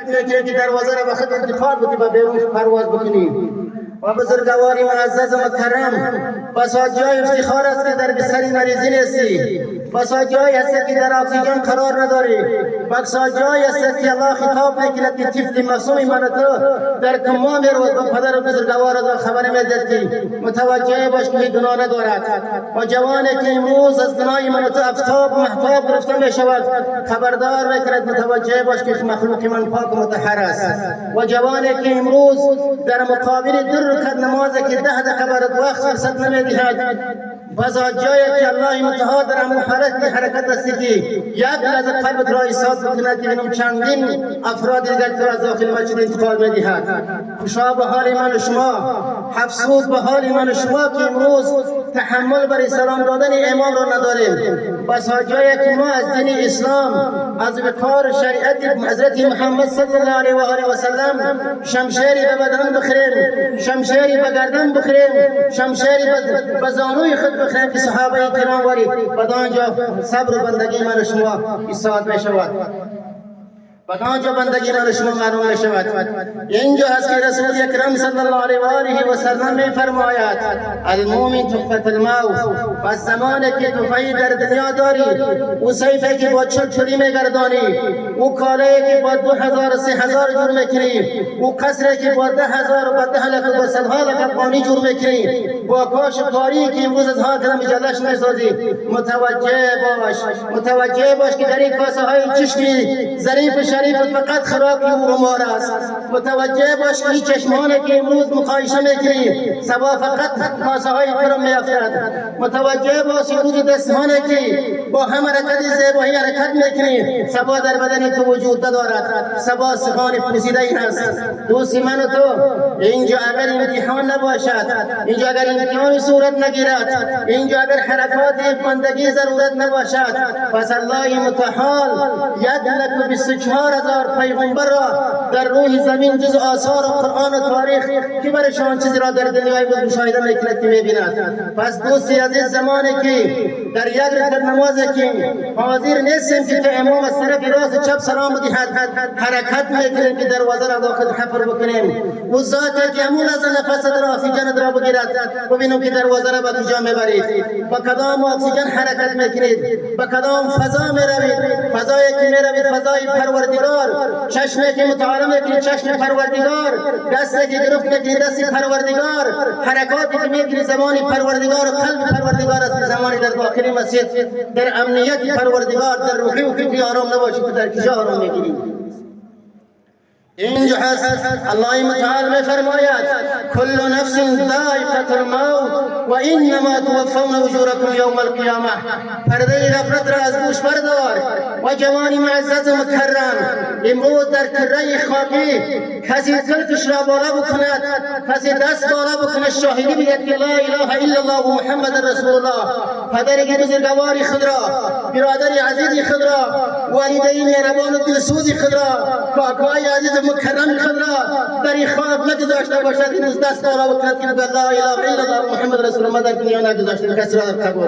حرکت میکنی که دروازه را به خود انتقال بدی و بیرون پرواز بکنی. و بزرگواری معزز و مکرم، بسا جای افتخار است که در بستر مریضی نیستی، بسا جای است که در اکسیژن قرار نداری، بسا جای است که الله خطاب میکند که طفل معصوم من تو در کما میرود و پدر بزرگوار را خبر میدهد که متوجه باش که گناه ندارد. و جوانی که امروز از گناه من تو آفتاب محتاب گرفته میشود خبردار میکند متوجه باش که مخلوق من پاک و مطهر است. و جوانی که امروز در مقابل در رکعت نماز که 10 دقیقه برات وقت فرصت نمیدهد، بازا جایی که الله متعال در همون حرکت است که یک لحظه قلبت را ایثار بکند که بینم چندین افراد دیگر تو را از داخل مسجد انتقال میدهد. خوشا به حال من و شما، افسوس به حال من و شما که امروز تحمل بر سلام دادن امام را نداریم. بازا جایی که ما از دین اسلام، از وقار شریعت حضرت محمد صلی الله علیه و آله و سلم شمشیری به بدن بخریم، شمشیری به گردن بخریم، شمشیری به زانوی خود بخریم که صحابه کرام واری بدانجا صبر و بندگی من شما ایثار میشود، بدانجا بندگی من شما معلوم میشود. اینجا هست که رسول اکرم صلی الله علیه و آله و سلم میفرماید المؤمن تحفة الموت. پس زمانی که تو فایی در دنیا داری، او سیفی که با چلی میگردانی، او کالایی که با 2000 3000 جور میکنی، او قصری که با 10,000 و 10 لک و 100 لک افغانی جور میکنی، با کاش کاری که امروز از ها کلم جلش نسازی، متوجه باش که در این کاسه های چشمی ظریف شریف فقط خرابی و رمار است. متوجه باش که این چشمانی که امروز مقایسه میکنی سبا فقط کاسه های کرم میافتد. متوجه باش که روز دستمانی که با هم حرکت زیبایی حرکت میکنی سبا در بدن تو وجود ندارد، سبا سخان پوسیده این است. دوستی من و تو اینجا اگر امتحان نباشد، اینجا اگر امتحان صورت نگیرد، اینجا اگر حرکات بندگی ضرورت نباشد، پس الله متعال 1,24,000 پیغمبر را در روح زمین جز آثار و قرآن و تاریخ که برشان چیزی را در دنیای بود مشاهده میکند که میبیند. پس دوستی عزیز زمانی که در یک رکعت نماز که حاضر نیستیم که امام از طرف راست چپ سلام بدهد، حرکت میکنیم که دروازه را داخل حفر بکنیم. و ذاتی که همون از نفس در اکسیژن را بگیرد ببینیم که دروازه را به کجا میبرید، با کدام اکسیژن حرکت میکنید، با کدام فضا میروید. فضایی که میروید فضای پروردگار، چشمی که متعارف میکنید چشم پروردگار، دستی که گرفت میکنید دست پروردگار، حرکاتی که میکنید زمانی پروردگار و قلب پروردگار است. زمانی در داخل مسجد در امنیت پروردگار در روحی و فکری آرام نباشید که در کجا آرام میگیرید. اینجا هست الله متعال میفرماید کل نفس ذائقة الموت و انما توفون اجورکم یوم القیامه. پرده غفلت را از گوش بردار. و جوانی معزز و مکرم، امروز در کره خاکی کسی تلکش را بالا بکند، کسی دست بالا بکند شاهدی بگید که لا اله الا الله و محمد رسول الله، پدری بزرگواری خود را، برادری عزیزی خود را، والدین مهربان و دلسوزی خود را، کاکای عزیز مکرم خود را در این خواب نگذاشته باشد این دست بالا بکند که لا اله الا الله محمد رسول الله در دنیا نگذاشته کسی را در قبر.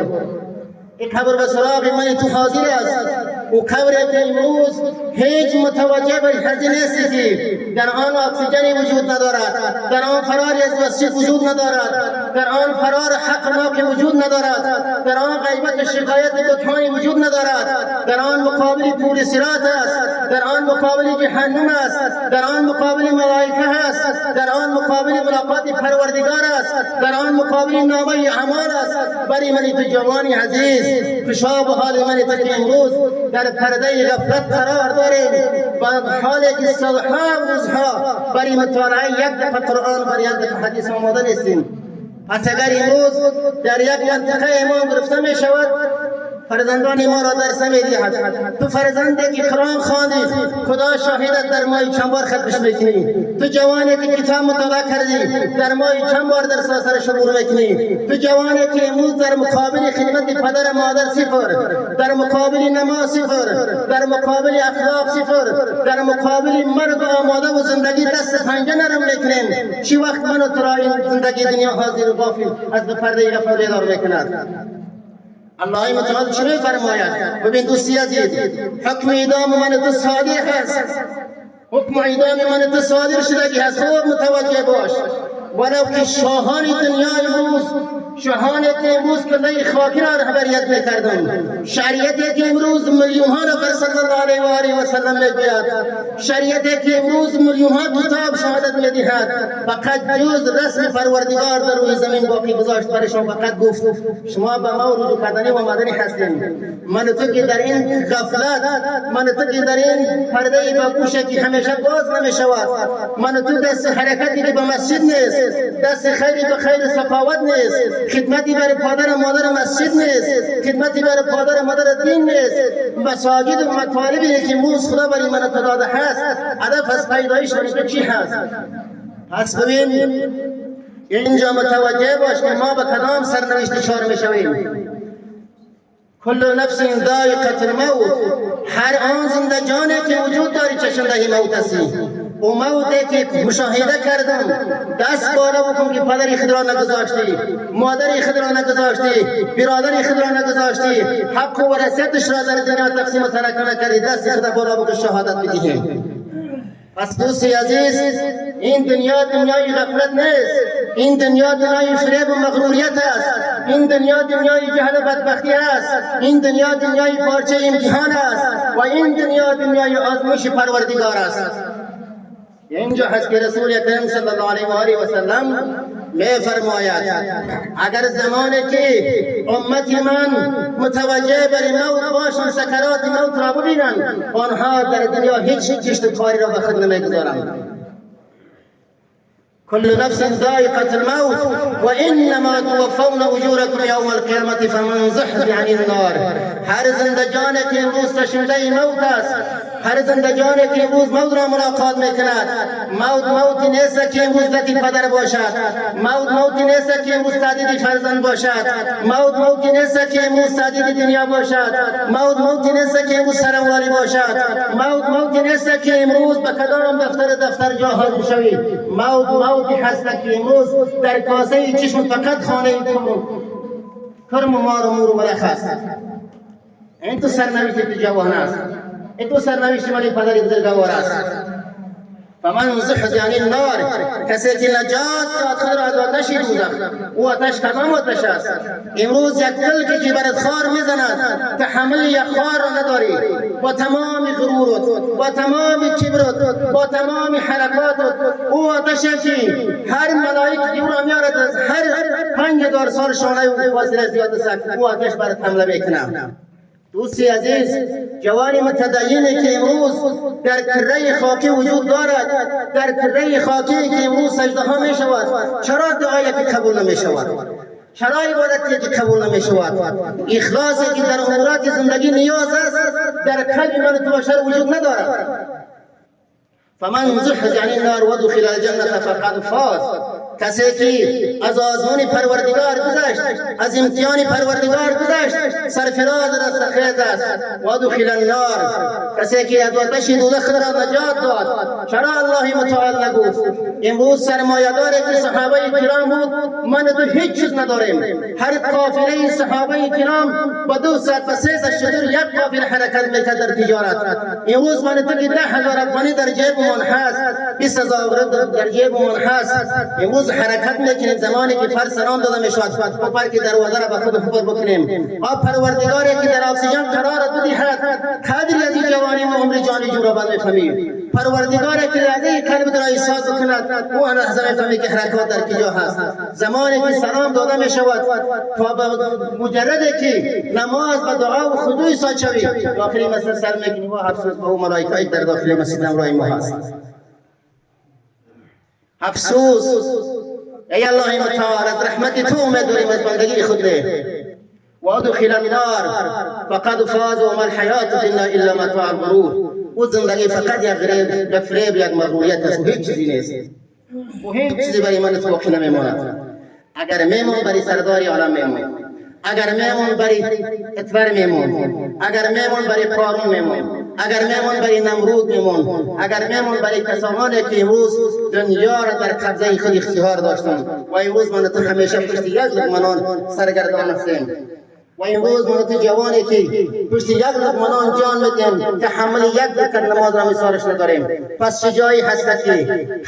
این قبر به سراغ من تو حاضر است. و قبر که امروز هیچ متوجه به حضی نیستی که در آن اکسیژنی وجود ندارد، در آن فراری از مسجد وجود ندارد، در آن فرار حق ما که وجود ندارد، در آن غیبت شکایت بتانی وجود ندارد، در آن مقابل پول صراط است، در آن مقابل جهنم است، در آن مقابل ملائکه است، در آن مقابل ملاقات پروردگار است، در آن مقابل نامه اعمال است. بری من تو جوانی عزیز خوشا به حال من تو که امروز در پرده غفلت قرار داریم، با حالی که صدها روزها برای مطالعه یک دفعه قرآن و یک دفعه حدیث آماده نیستیم. پس اگر امروز در یک منطقه امام گرفته می شود فرزندان ما را درس نمی‌دهد، تو فرزندی که قرآن خواندی خدا شاهدت در ماه چند بار ختمش میکنی، تو جوانی که کتاب مطالعه کردی در ماه چند بار درس سر شروع میکنی، تو جوانی که امروز در مقابل خدمت پدر مادر صفر، در مقابل نماز صفر، در مقابل اخلاق صفر، در مقابل مرگ آماده و زندگی دست پنجه نرم میکنیم. چی وقت من و تو را این زندگی دنیا حاضر و غافل از پرده غفلت بیدار میکند؟ الله متعال چه می‌فرماید؟ ببین دوستی عزیز، حکم اعدام من تو صادق است حکم اعدام من تو صادر شده که از خوب متوجه باش. ولو که شاهان دنیا امروز، شاهانی که امروز کله خاکی را رهبریت میکردند، شریعتی که امروز میلیون ها نفر صلی الله علیه و آله و سلم میگوید، شریعتی که امروز میلیون ها کتاب شهادت میدهد، فقط جز رسم پروردگار در روی زمین باقی گذاشت. برشان فقط گفت شما به ما رجوع کردنی و مدنی هستین. من تو که در این غفلت، من تو که در این پرده با گوشه که همیشه باز نمیشود، من تو دست حرکتی که به مسجد نیست، دست خیری به خیر سخاوت نیست، خدمتی برای پدر و مادر مسجد نیست، خدمتی برای پدر و مادر دین نیست، مساجد و مطالبی که موز خدا برای من داده هست، هدف از پیدایش من چی هست؟ پس ببین اینجا متوجه باش که ما به کدام سرنوشت دچار میشویم. کل نفس ذائقة الموت، هر آن زنده جانی که وجود داری چشنده موت است. و موتی که مشاهده کردم، دست بالا بکن که پدری خود را نگذاشتی، مادری خود را نگذاشتی، برادری خود را نگذاشتی، حق و وصیتش را در دنیا تقسیم ترک نکردی، دست خود بالا بکن شهادت بدهیم. پس دوستی عزیز، این دنیا دنیای غفلت نیست، این دنیا دنیای فریب و مغروریت است، این دنیا دنیای جهل و بدبختی است، این دنیا دنیای پارچه امتحان است و این دنیا دنیای آزمایش پروردگار است. اینجا هست که رسول اکرم صلی الله علیه و آله و سلم می‌فرماید اگر زمانی که امتی من متوجه بر موت باشند، سکرات موت را ببینند، آنها در دنیا هیچ کشت کاری را به خود نمیگذارند. كل نفس ذائقة الموت وإنما توفون أجوركم يوم القيامة فمن زحزح عن النار. هر زندگانی که امروز تشنده موت است، هر زندگانی که امروز موت را ملاقات میکند، موت نیست که امروز لطی پدر باشد، موت نیست که امروز تعدید فرزند باشد، موت نیست که امروز تعدید دنیا باشد، موت نیست که امروز سروالی باشد، موت نیست که امروز به کدام دفتر جا حاضر شوی. موتی هست که امروز در کاسه چشم فقط خانه کرم و مار و مور و ملخ است. این تو سرنوشت جوان است، این تو سرنوشت مالی پدری بزرگوار است. فمن زحزح عن النار، کسی که نجات داد خود را از آتش دوزخ، او آتش کدام آتش است؟ امروز یک کلکی که برات خار میزند، تحمل یک خار را نداری، با تمام غرورت، با تمام کبرت، با تمام حرکاتت، او آتشی که هر ملائک او را میارد از هر 5000 سال شانه او فاصله زیاد است، او آتش برات حمله میکنه. دوستی عزیز، جوانی متدینی که امروز در کره خاکی وجود دارد، در کره خاکی که امروز سجده ها می شود، چرا دعایی که قبول نمی شود؟ چرا عبادتی که قبول نمی شود؟ اخلاصی که در امورات زندگی نیاز است در قلب من تو بشر وجود ندارد. فمن زحزح عن النار ودخل الجنة فقد فاز. کسی که از آزمون پروردگار گذشت، از امتحان پروردگار گذشت، سرفراز رستخیز است. و دخل النار، کسی که از آتش دوزخ را نجات داد. چرا الله متعال نگفت؟ امروز سرمایه‌داری که صحابه کرام بود، من تو هیچ چیز نداریم. هر قافله صحابه کرام با 2 ساعت و 3 شهر یک قافله حرکت میکرد در تجارت. امروز من تو که 10,000 افغانی در جیب من هست، 20,000 در جیب من هست. امروز حرکت میکنیم زمانی که فرض سلام داده میشود، پر که دروازه را به خود خبر بکنیم. آب پروردگاری که در اکسیژن قرارت بدهد، قدری از این جوانی و عمر جانی جو را بفهمیم. پروردگاری که از این قلب را ایثار بکند، او آن لحظه میفهمی که حرکات در کجا هست. زمانی که سلام داده میشود تا مجرد که نماز به دعا و خضوع ایثار شوی، داخل مسجد سر میکنی و افسوس به ملائکه در داخل مسجد همراه ما هست. افسوس، ای الله متعال، از رحمت تو امید داریم از بندگی خود نه. و ادخل النار فقد فاز و ما الحیات الدنیا الا متاع الغرور. و زندگی فقط یک فریب، یک مغروریت است و هیچ چیزی نیست و هیچ چیزی برای من باقی نمیماند. اگر میمون برای سرداری عالم میمون، اگر میمون برای اتبر میمون، اگر میمون برای قارون میمون، اگر میمون برای نمرود میمون، اگر میمون برای کسانی که امروز دنیا را در قبضه خود اختیار داشتند و امروز من تو همیشه پشت یک لقمه نان سرگردان هستیم. و و امروز ملت جوانی که پشت یک لقمه نان جان میدیم تحمل یک دکر نماز را مثالش نداریم. پس چه جایی هست که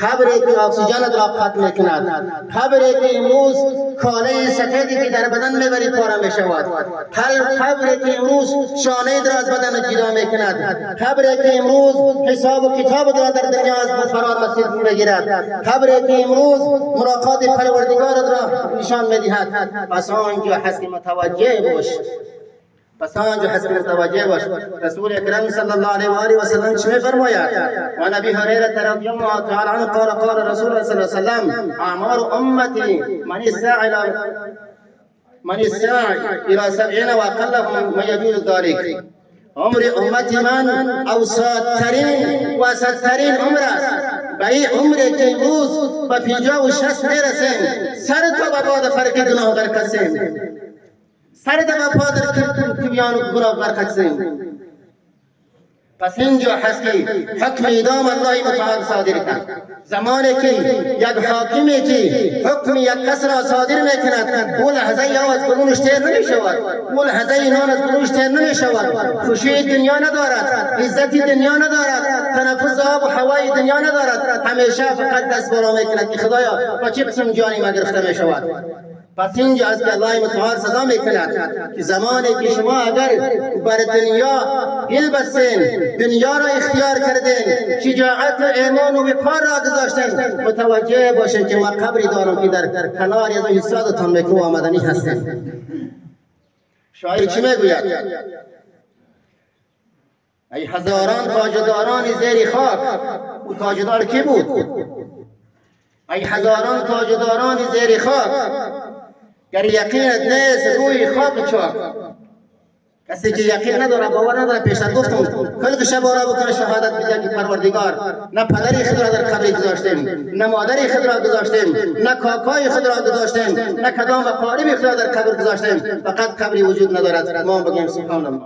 قبری که اکسیژن را قطع میکند، قبری که امروز کاله سفیدی که در بدن میبری پاره میشود، قبری که امروز شانه در از بدن جدا میکند، قبری که امروز حساب و کتاب را در دنیا از فرار مسیر میگیرد، قبری که امروز ملاقات پروردگار را نشان میدهد. پس آنجا هست که متوجه باش، پس آنجا هست که متوجه باش. رسول اکرم صلی الله علیه و آله و سلم چه میفرماید؟ و نبی هریره رضی الله تعالی عنه قال رسول الله صلی الله علیه و سلم اعمار امتی من الساعی الى 70 و اقلهم ما یجوز ذلك. عمر امتی من اوسطترین و اسدترین عمر است. به این عمری که امروز به 50 و 60 میرسیم، سر تو به باد فرق گناه کسیم، سر تو به باد کبیان گناه کسیم. پس اینجا هست که حکم اعدام الله متعال صادر کرد. زمانی که یک حاکمی که حکم یک کس را صادر میکند، اون لحظه یا از گلونش تیر نمیشود، اون لحظه نان از گلونش تیر نمیشود، خوشی دنیا ندارد، عزت دنیا ندارد، تنفس آب و هوای دنیا ندارد، همیشه فقط دست بالا میکند که خدایا با چه قسم جانی ما گرفته میشود. پس اینجا از که الله متعال سزا میکند که زمانی که شما اگر بر دنیا گل بستین، دنیا را اختیار کردین، شجاعت و ایمان و وقار را گذاشتین، متوجه باشین که ما قبری دارم که در کنار از حسادتان میکرو آمدنی هستین. شاعر چی میگوید؟ ای هزاران تاجداران زیر خاک. او تاجدار کی بود؟ ای هزاران تاجداران زیر خاک، گر یقینت نیست روی خاک چاک. کسی که یقین نداره، باور نداره، پیشتر گفتم کل که شباره بکنه شهادت بده که پروردگار نه پدری خود را در قبری گذاشتیم، نه مادری خود را گذاشتیم، نه کاکای خود را گذاشتیم، نه کدام قاربی خود را در قبر گذاشتیم، فقط قبری وجود ندارد. ما بگیم سبحان الله.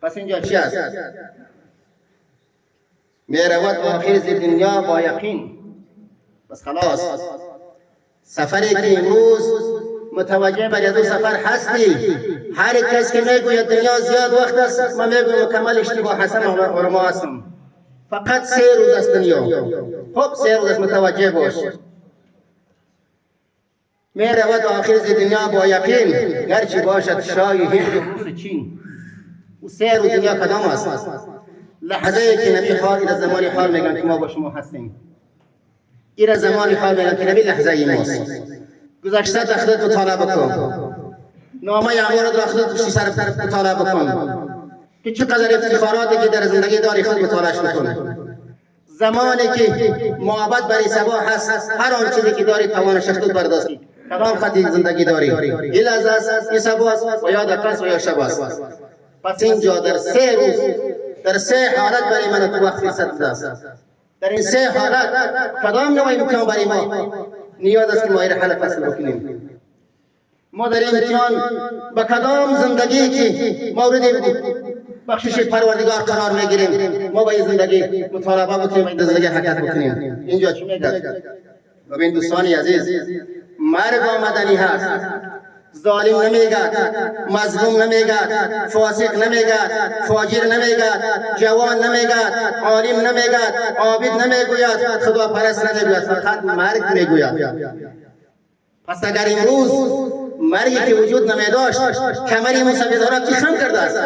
پس اینجا چی است؟ میرود آخر ز دنیا با یقین. بس خلاص سفری که امروز متوجه بر از سفر هستی. هر کس که میگوید دنیا زیاد وقت است، من میگویم مکمل اشتباه هستم و ما هستم. فقط 3 روز است دنیا. خب 3 روز است، متوجه باش. میرود آخر ز دنیا با یقین، گرچه باشد شای هند و روس چین. و 3 روز دنیا کدام است؟ لحظه که نبی حال از زمانی حال میگن که ما با شما هستیم. این زمانی حال میگن که نبی لحظه ماست. گذشته در خودت مطالعه بکن، نامه اعمال در خودت پشت سر مطالعه بکن که چقدر افتخاراتی که در زندگی داری خود مطالعهش بکن. زمانی که محبت بر سبا هست، هر آن چیزی که داری توانش خود برداشتی. کدام خطی زندگی داری؟ این لحظه است، این سبا است و یا دقیقه و یا شب است. پس اینجا در 3 روز، در 3 حالت برای من تو وقت فرصت است. در این 3 حالت کدام نوع امتحان برای ما نیاز است که ما این حل فصل بکنیم. ما در این امتحان به کدام زندگی که مورد بخشش پروردگار قرار میگیریم، ما با این زندگی مطالبه بکنیم، این زندگی حرکت بکنیم. اینجا چی میگه؟ ببین دوستانی عزیز، مرگ آمدنی هست. ظالم نمیگد، مظلوم نمیگد، فاسق نمیگد، فاجر نمیگد، جوان نمیگد، عالم نمیگد، عابد نمیگوید، خدا پرست نمیگوید، فقط مرگ میگوید. پس اگر امروز مرگی که وجود نمیداشت، کمری مسافر را کی خم کرده است؟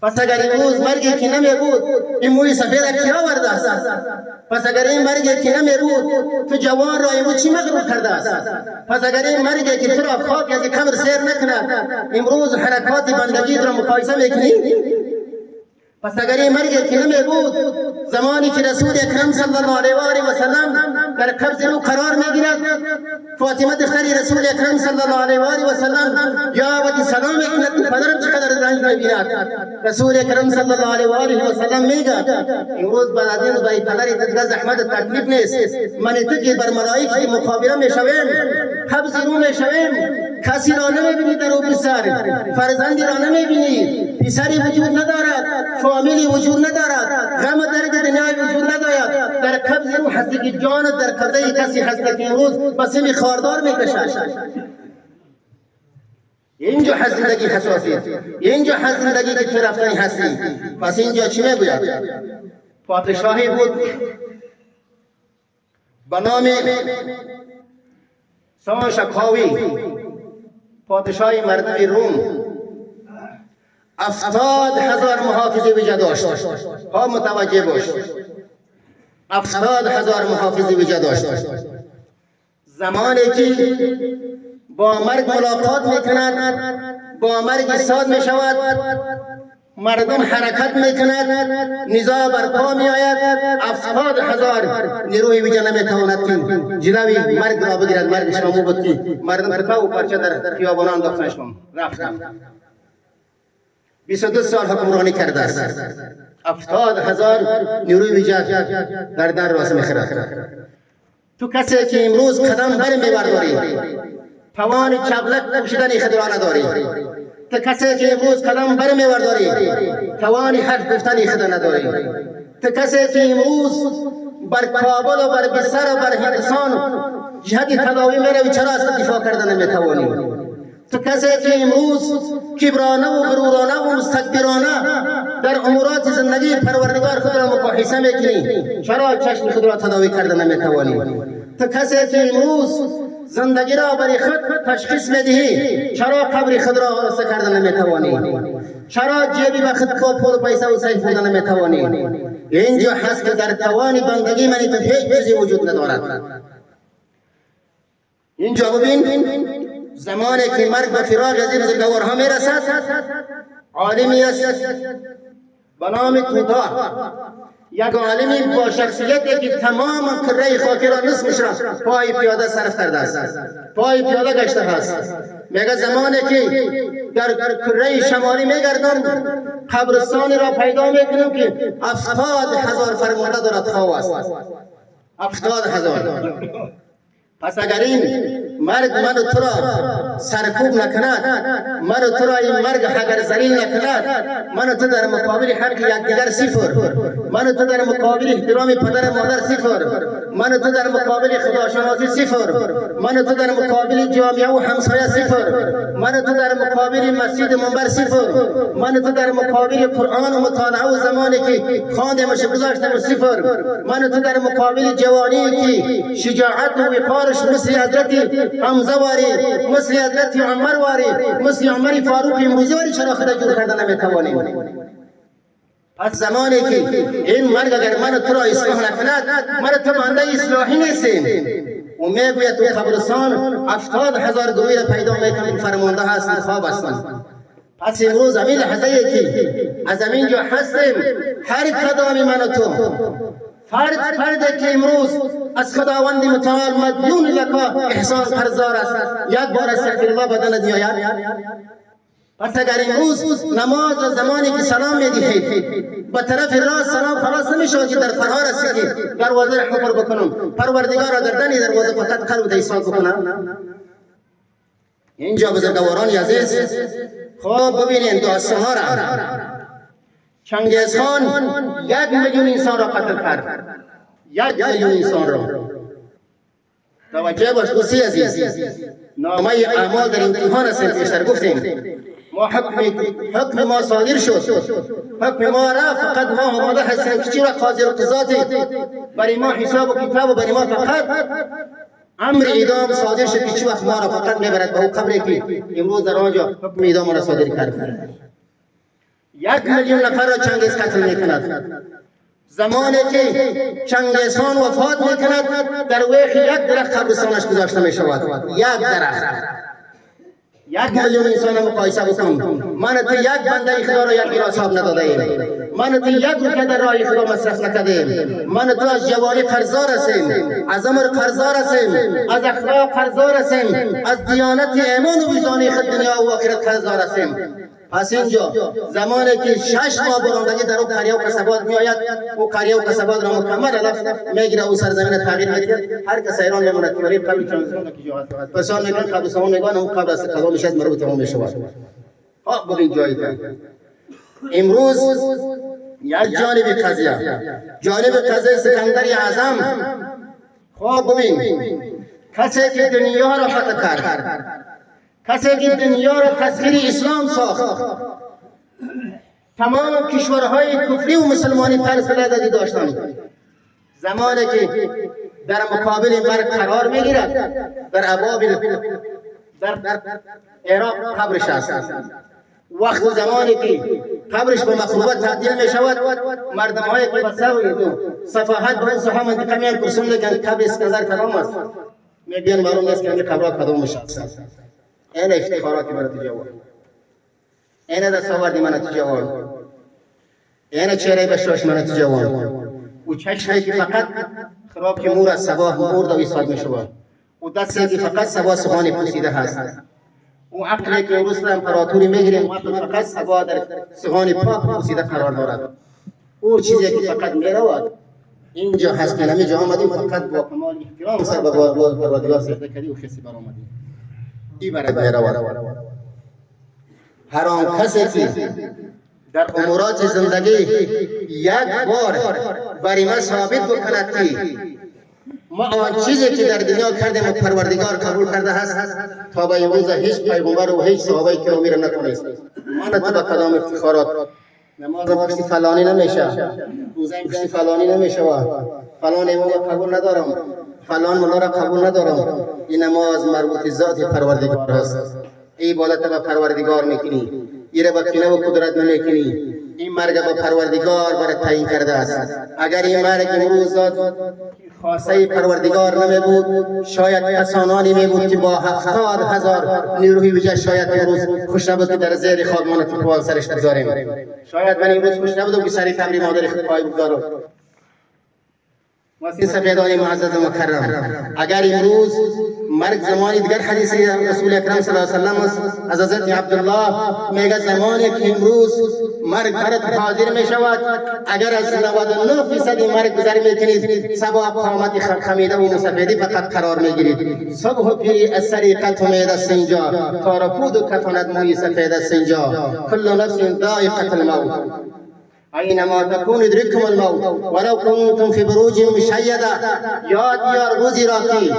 پس اگر امروز مرگی که نمی بود، این موی سفید را کی آورده است؟ پس اگر این مرگی که نمی بود، تو جوان را امروز چی مغرور کرده است؟ پس اگر این مرگی که تو را خاک از قبر سیر نکند، امروز حرکات بندگی را مقایسه میکنی؟ پس اگر این مرگی که نمی بود، زمانی که رسول اکرم صلی الله علیه و آله و سلم در قبض او قرار میگیرد، فاطمه دختر رسول اکرم صلی الله علیه و آله و سلم یا وقتی سلام میکند پدرم چقدر رنج میبیند. رسول اکرم صلی الله علیه و آله و سلم میگه امروز بعد از این برای پدر دیگه زحمت تکلیف نیست، من تو که بر ملائکه مقابله میشویم، قبض رو میشویم، کسی را نمیبینی در او پسر، فرزندی را نمیبینی، پسری وجود ندارد، فامیلی وجود ندارد، غم درد دنیای وجود ندارد، در قبض رو هستی که جان در قبضه کسی هستی که امروز بسیمی خاردار میکشد. اینجا هست زندگی حساسیت، اینجا هست زندگی که تو رفتنی هستی. پس اینجا چی میگوید؟ پادشاهی بود به نام سانشکاوی، پادشاهی مردم روم. 70,000 محافظ ویژه داشت. ها متوجه باش، 70,000 محافظ ویژه داشت. زمانی که با مرگ ملاقات میکند، با مرگ ساد میشود، مردم حرکت میکند، نزاع برپا میآید، 70,000 نیروی ویژه نمیتواند که جلوی مرگ را بگیرد. مرگ شما بود که مردم تکا و پرچه در خیابان انداختنشان رفتند. 22 سال حکمرانی کرده است. 70,000 نیروی ویژه گردن راست میخورد. تو کسی که امروز قدم بر میبرداری، توان چبلک کشیدن خود را نداری. تو کسی که امروز قدم بر میبرداری، توان حرف گفتن خود نداری. تو کسی که امروز بر کابل و بر بسر و بر هندوستان جهت تداوی میروی، چرا از دفاع کردن نمیتوانی؟ تو کسی که امروز کبرانه و غرورانه و مستکبرانه در امورات زندگی پروردگار خود را مقایسه میکنی، چرا چشم خود را تداوی کردن نمیتوانی؟ تو کسی که امروز زندگی را برای خود تشخیص میدهی، چرا قبر خود را آراسته کردن نمیتوانی؟ چرا جیبی به خود کو پول و پیسه و سیف بودن نمیتوانی؟ اینجا هست که در توان بندگی من تو هیچ چیزی وجود ندارد. اینجا ببین، زمانی که مرگ به فراق از این بزرگوارها میرسد، عالمی است به نام توتا، یک عالمی با شخصیتی که تمام کره خاکی را نصفش را پای پیاده صرف کرده است، پای پیاده گشته است. میگه زمانی که در کره شمالی میگردم، قبرستانی را پیدا میکنم که 70,000 فرمانده دارد خواه است. 70,000. پس اگر این مرگ من و تو را سرکوب نکند، من و تو را این مرگ اگر ذلیل نکند، من و تو در مقابل حق یکدیگر صفر، من و تو در مقابل احترام پدر مادر صفر، من و تو در مقابل خداشناسی صفر، من و تو در مقابل جامعه و همسایه صفر، من و تو در مقابل مسجد منبر صفر، من و تو در مقابل قرآن و مطالعه و زمانی که خواندمش گذاشتم صفر، من و تو در مقابل جوانی که شجاعت و وقارش مثل حضرت حمزه واری، مثل حضرت عمر واری، مثل عمر فاروق امروزی واری، چرا خدا جور کردن نمیتوانیم؟ پس زمانی که این مرگ اگر من تو را اصلاح نکند، من تو بنده اصلاحی نیستیم. و میگوید تو قبرستان 70,000 گروهی را پیدا میکنیم، فرمانده هستند، خواب هستند. پس امروز همین لحظه که از همین جا هستیم، هر قدمی من و تو فرد که امروز از خداوند متعال مدیون لکا احسان قرضدار است، یک بار استغفر الله بدن نیاید. پس اگر امروز نماز و زمانی که سلام میدهید به طرف راست سلام خلاص نمیشه که در فرار است که دروازه حفر بکنم، پروردگار را در دنی دروازه فقط قلب ایصال بکنم. اینجا بزرگواران عزیز خوب ببینید داستان‌ها را. چنگیز خان 1,000,000 انسان را قتل کرد، 1,000,000 انسان را. توجه باش دوستی عزیز، نامه اعمال در امتحان است، پیشتر گفتیم ما حکم ما صادر شد، حکم ما را فقط ما آماده هستیم که چی را قاضی و قضاتی برای ما حساب و کتاب و برای ما فقط امر اعدام صادر شد که چی وقت ما را فقط میبرد به او قبری که امروز در آنجا حکم اعدام را صادر کرد. 1,000,000 نفر را چنگیز قتل میکند. زمانی که چنگیز خان وفات میکند، در ویخ یک درخت قبرستانش گذاشته میشود. یک درخت. 1,000,000 انسان مقایسه بکن. من تو یک بنده خدا را یک گیلاس آب نداده ایم، من تو یک روپیه در راه خدا مصرف نکردیم، من تو از جوانی قرضدار هستیم، از عمر قرضدار هستیم، از اخلاق قرضدار هستیم، از دیانت ایمان و وجدان خود دنیا و آخرت قرضدار هستیم. پس اینجا زمانی که 6 ماه برآمدگی در اون قریه و قصبات میآید، او قریه و قصبات را مکمل علف میگیره، او سرزمین تغییر میده، هر کس حیران میمونه که برای قبل چند کی جهات فقط پسان میگن قبل سمون میگن اون قبل است کدام میشه مربوط تمام میشه. خب ببین جایی که امروز یک جانب قضیه، جانب قضیه سکندر اعظم. خب ببین کسی که دنیا را فتح کرد، کسی که دنیا را تسخیر اسلام ساخت، تمام کشورهای کفری و مسلمانی پرسپردگی داشتند. زمانی که در مقابل مرگ قرار میگیرد، در ابابل در عراق قبرش است. وقت زمانی که قبرش به مخلوقات تبدیل می شود، مردم هایی که به صفاحت به اون منطقه میان پرسون میگن قبر اسکندر کدام است، میگن معلوم نیست که این قبرها کدام شخص است. این افتخاراتی به نتیجه آورد، این دستاوردی به نتیجه آورد، این چهره بشاش به نتیجه آورد. و چشمی که فقط خراب که مور از صباح مرد و ایستاد می شود، و دستی که فقط صباح سخانی پوسیده هست، و عقلی که امروز در امپراتوری میگیریم فقط صباح در سخانی پاک پوسیده قرار دارد. او چیزی که فقط میرود اینجا هست که نمیجا آمدیم فقط با کمال احترام سر به پروردگار سجده کردی و خسی بر آمدیم. این برای میرود. هر آن کسی که در امورات زندگی یک بار برای ما ثابت بکند که ما آن چیزی که در دنیا کردیم و پروردگار قبول کرده هست، تا به امروز هیچ پیغمبر و هیچ صحابه کرامی را نتونست. من تو به کدام افتخارات نمازم پشتی فلانی نمیشه، روزه پشتی فلانی نمیشه، فلان امام قبول ندارم، فلان مولا را قبول ندارم. این نماز مربوط ذات پروردگار هست. این عبادت به پروردگار میکنی، این را به کینه و قدرت نمیکنی. این مرگ به پروردگار برای تعیین کرده است. اگر این مرگ امروز خاصه پروردگار نمی بود، شاید کسانی می بود که با 70,000 نیروی ویژه شاید امروز خوش نبود که در زیر خاک ما نتوان سرش بگذاریم. شاید من امروز خوش نبودم که سری قبری مادر خود پای بگذارم. واسه سفیدان معزز مکرم، اگر امروز مرگ زمانی دیگر حدیث رسول اکرم صلی الله علیه و سلم از حضرت عبدالله میگه زمانی که امروز مرگ برات حاضر می شود، اگر از 99% مرگ گذر میکنید، صبح قامت خمیده و مسفیدی فقط قرار میگیرید. صبح پیری از سریقت امید است اینجا، تارپود و کفنت موی سفید است اینجا. کل نفس ذائقة الموت، اینما تکون ادرککم الموت ولو کنتم فی بروج مشیده. یاد بیار روزی را که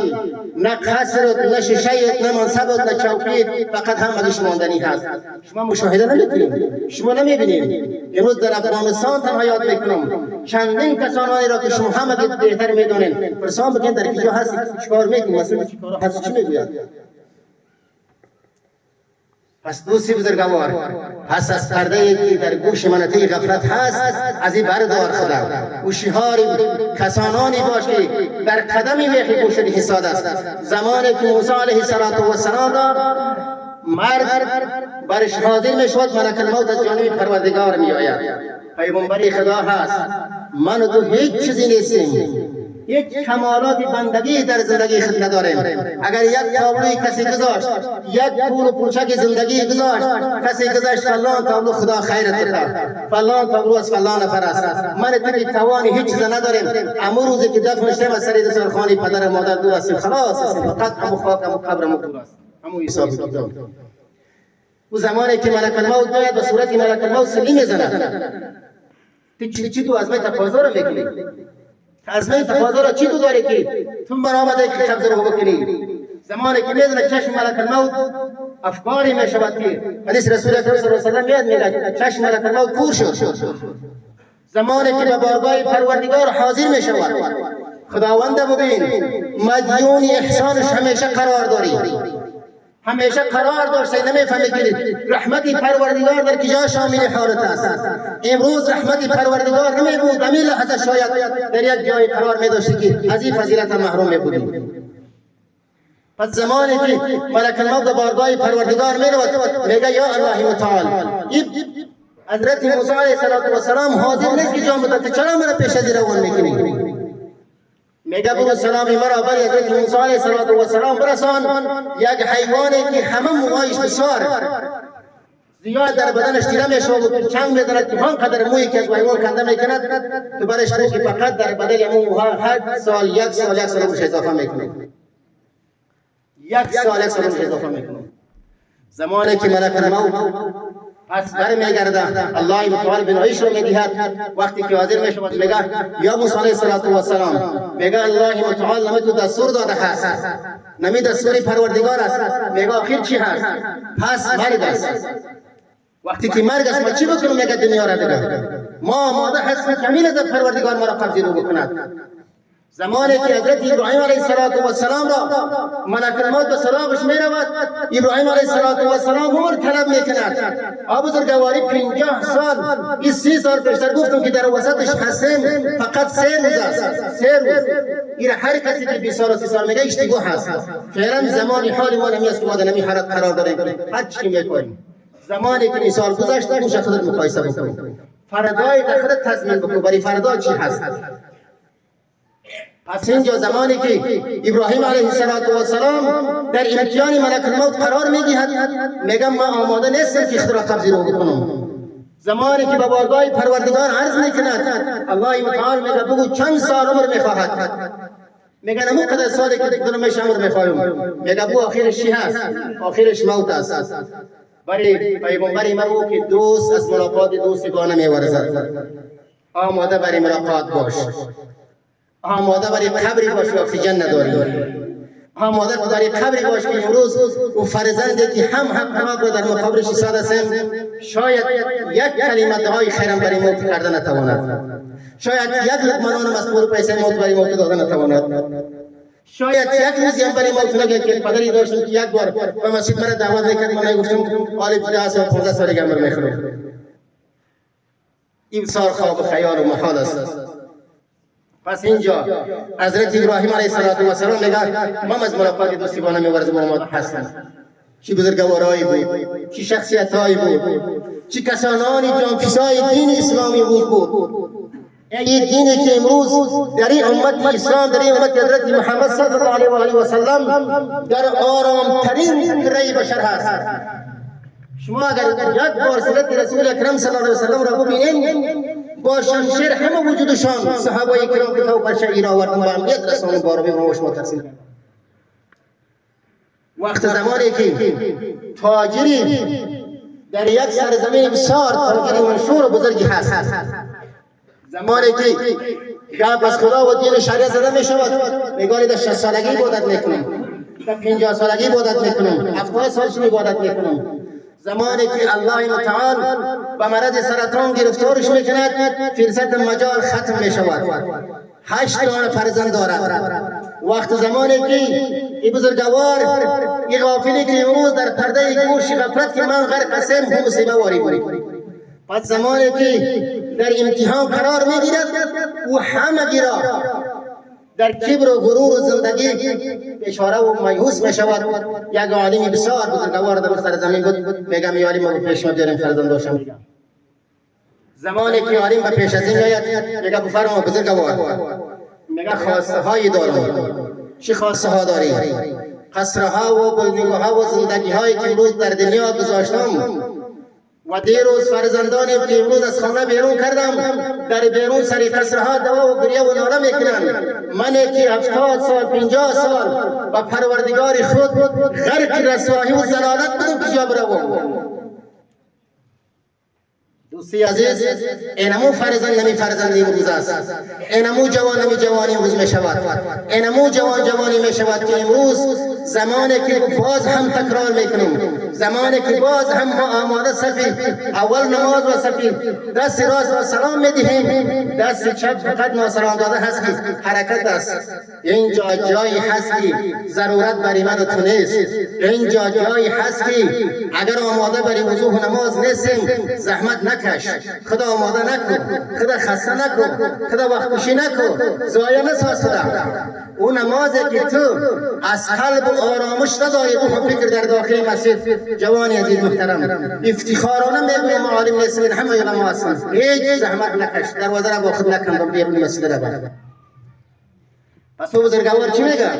نه قصرت، نه شیشه‌ات، نه منصبت، نه چوکیت، فقط همگیش ماندنی هست. شما مشاهده نمیکنید، شما نمیبینید. امروز در افغانستان تنها یاد میکنم چندین کسانی را که شما همه بهتر میدونید، پرسان بگین در کجا هستی، چیکار میکنید، مثلا چیکار هستی، چی میگوید. پس دوستی بزرگوار، پس از پرده‌ای که در گوش منطقه غفلت هست، از این بردار خدا و شعار کسانانی باش که در قدمی میخی گوشت حساد است. زمانی که موسی علیه السلام را مرگ برش حاضر میشد، ملک الموت از جانب پروردگار میآید. پیغمبری خدا هست، من و تو هیچ چیزی نیستیم، یک کمالات بندگی در زندگی خود نداریم. اگر یک تابلوی کسی گذاشت، یک پول و پولچک زندگی گذاشت، کسی گذاشت فلان تابلو خدا خیرت بده، فلان تابلو از فلان نفر است، من تو که توانی هیچ چیز نداریم. امو روزی که دفن شدیم از سر دسترخوان پدر مادر دور هستیم، خلاص هستیم، فقط همو خاک همو قبر همو دور است، همو حساب کتاب. و زمانی که ملک الموت میاد به صورت ملک الموت سلی میزند، چی تو از من تقاضا رو میکنی؟ از من تقاضا را چی تو داری که تو برآمده که قبض رو بکنی؟ زمانی که میزنه چشم ملک الموت افکاری میشود که حدیث رسول اکرم صلی الله علیه و سلم میاد میگه چشم ملک الموت کور شد. زمانی که به بارگاه پروردگار حاضر میشود، خداوند ببین مدیون احسانش همیشه قرار داری، همیشه قرار داشته. نمیفهمی که رحمتی پروردگار در کجا شامل حالت است. امروز رحمتی پروردگار نمی بود، همین لحظه شاید در یک جای قرار می داشتی که از این فضیلت محروم می بودی. پس زمانی که ملک الموت به بارگاه پروردگار می رود، میگه یا الله متعال، حضرت موسی علیه السلام حاضر نیست که جان بده، چرا مرا پیش از روان میکنی؟ میگه برو سلامی مرا بر حضرت موسی علیه السلام برسان. یک حیوانی که همه موهایش بسیار زیاد در بدنش تیره میشه و چنگ میزند که آنقدر مویی که از حیوان کنده میکند، تو برش رو که فقط در بدن همون موها هر سال یک سال روش اضافه میکنه، یک سال روش اضافه میکنه. زمانی که ملک الموت پس برمیگرده الله متعال بنایش رو میدهد. وقتی که حاضر میشه میگه یا موسی علیه السلام، میگه الله متعال نمی تو دستور داده هست، نمی دستوری پروردگار است. میگه آخر چی هست؟ پس مرگ است. وقتی که مرگ است ما چی بکنم؟ میگه دنیا را دیگه ما آماده هستیم کمیل از پروردگار ما را قبض رو بکند. زمانی که حضرت ابراهیم علیه السلام را ملک الموت به سراغش می رود، ابراهیم علیه السلام عمر طلب می کند. بزرگواری 50 سال، این 30 سال پیشتر گفتم که در وسطش هستیم فقط 3 روز است. 3 روز این هر کسی که 20 سال و 30 سال میگه اشتباه هست. فعلا زمانی حال ما نمی است که ما در نمی حالت قرار داریم، هر چی میکنیم. زمانی که مثال گذشته میشه خودت مقایسه بکنیم. فردای خودت تضمین بکن برای فردا چی هست. پس اینجا زمانی که ابراهیم علیه السلام در امتحان ملک الموت قرار میدهد، میگم ما آماده نیستیم که خود را قبض رو بکنم. زمانی که به بارگاه پروردگار عرض میکند، الله متعال میگه بگو چند سال عمر میخواهد؟ میگه نمو قدر سالی که دلم میشه عمر میخواهم. میگه بو آخرش چی هست؟ آخرش موت است. برای پیغمبر ما بگو که دوست از ملاقات دوست یگانه میورزد. آماده برای ملاقات باش، آماده برای قبری باش که اکسیژن نداری، آماده برای قبری باش که امروز او فرزندی که هم حق را در مقابرش ایستاده است، شاید یک کلمه دعای خیرم برای موت کرده نتواند، شاید یک لقمه نان مسئول پیسه موت برای موت داده نتواند، شاید یک روزی هم برای موت نگه که پدری داشتم که یک بار به مسجد مرا دعوت میکرد، من گفتم آل ابتداء و 15 سالگی عمر میخورم. این بسیار خواب و خیال و محال است. پس اینجا حضرت ابراهیم علیه السلام میگه من از ملاقات دوستیگانه میورزم و آماده هستم. چی بزرگوارایی بود، چی شخصیتایی بود، چی کسانانی جانفشای دین اسلامی بود. این دینی که امروز در این امت اسلام، در این امت حضرت محمد صلی الله علیه و آله و سلم در آرامترین کره بشر هست. شما اگر یک بار سیرت رسول اکرم صلی الله علیه و سلم را ببینید، با شمشیر همه وجودشان صحابه کرام که تو برشه ایران آوردن با امنیت رسان بارابی با شما تقسیم کردن. وقت زمانی که تاجری در یک سرزمین بسیار تاجری منشور و بزرگی هست، زمانی که گپ از خدا و دین شریعت زده می شود، میگوید در 60 سالگی عبادت میکنم، در 50 سالگی عبادت میکنم، 70 سالش عبادت میکنم. زمانی که الله متعال به مرض سرطان گرفتارش میکند، فرصت مجال ختم میشود. 8 تا فرزند دارد. وقت زمانی که این بزرگوار این غافلی که امروز در پرده گوش غفلت که من غرق هستم هم مصیبه واری بود. پس زمانی که در امتحان قرار میگیرد و همه را در کبر و غرور و زندگی اشاره و مایوس می شود. یک عالم بسیار بزرگوار در سر زمین بود، میگم این عالم رو پیش بیاریم فرزند داشتم. زمانی که عالم به پیش از این میآید میگه بفرما بزرگوار، میگه خواسته هایی دارم. چه خواسته ها داری؟ قصرها و بلندگوها و زندگی هایی که امروز در دنیا گذاشتم و دیروز فرزندانی که امروز از خانه بیرون کردم، در بیرون سری قصرها دوا و گریه و ناله میکنند. من که 70 سال 50 سال با پروردگار خود غرق رسواهی و ضلالت بودم که جا بروم. دوستی عزیز، اینمو فرزند نمی فرزندی امروز است، اینمو جوان نمی جوانی امروز می شود، اینمو جوانی می شود که امروز زمانی که باز هم تکرار میکنیم، زمانی که باز هم ما آماده صفی اول نماز و صفی دست راست و سلام میدهیم، دست چپ فقط ناسلام داده هست که حرکت است. اینجا جایی هست که ضرورت برای من تو نیست، اینجا جایی هست که اگر آماده برای وضو و نماز نیستیم زحمت نکش، خدا آماده نکن، خدا خسته نکن، خدا وقت کشی نکن، ضایع نساز خدا. اون نمازی که تو از قلب و آرامش نداری تو فکر در داخل مسجد، جوانی عزیز محترم افتخارانه میگویم عالم نیستیم، همه علما هستند، هیچ زحمت نکش، دروازه را با خود نکن بیرون مسجد را بر. پس او بزرگوار چی میگه؟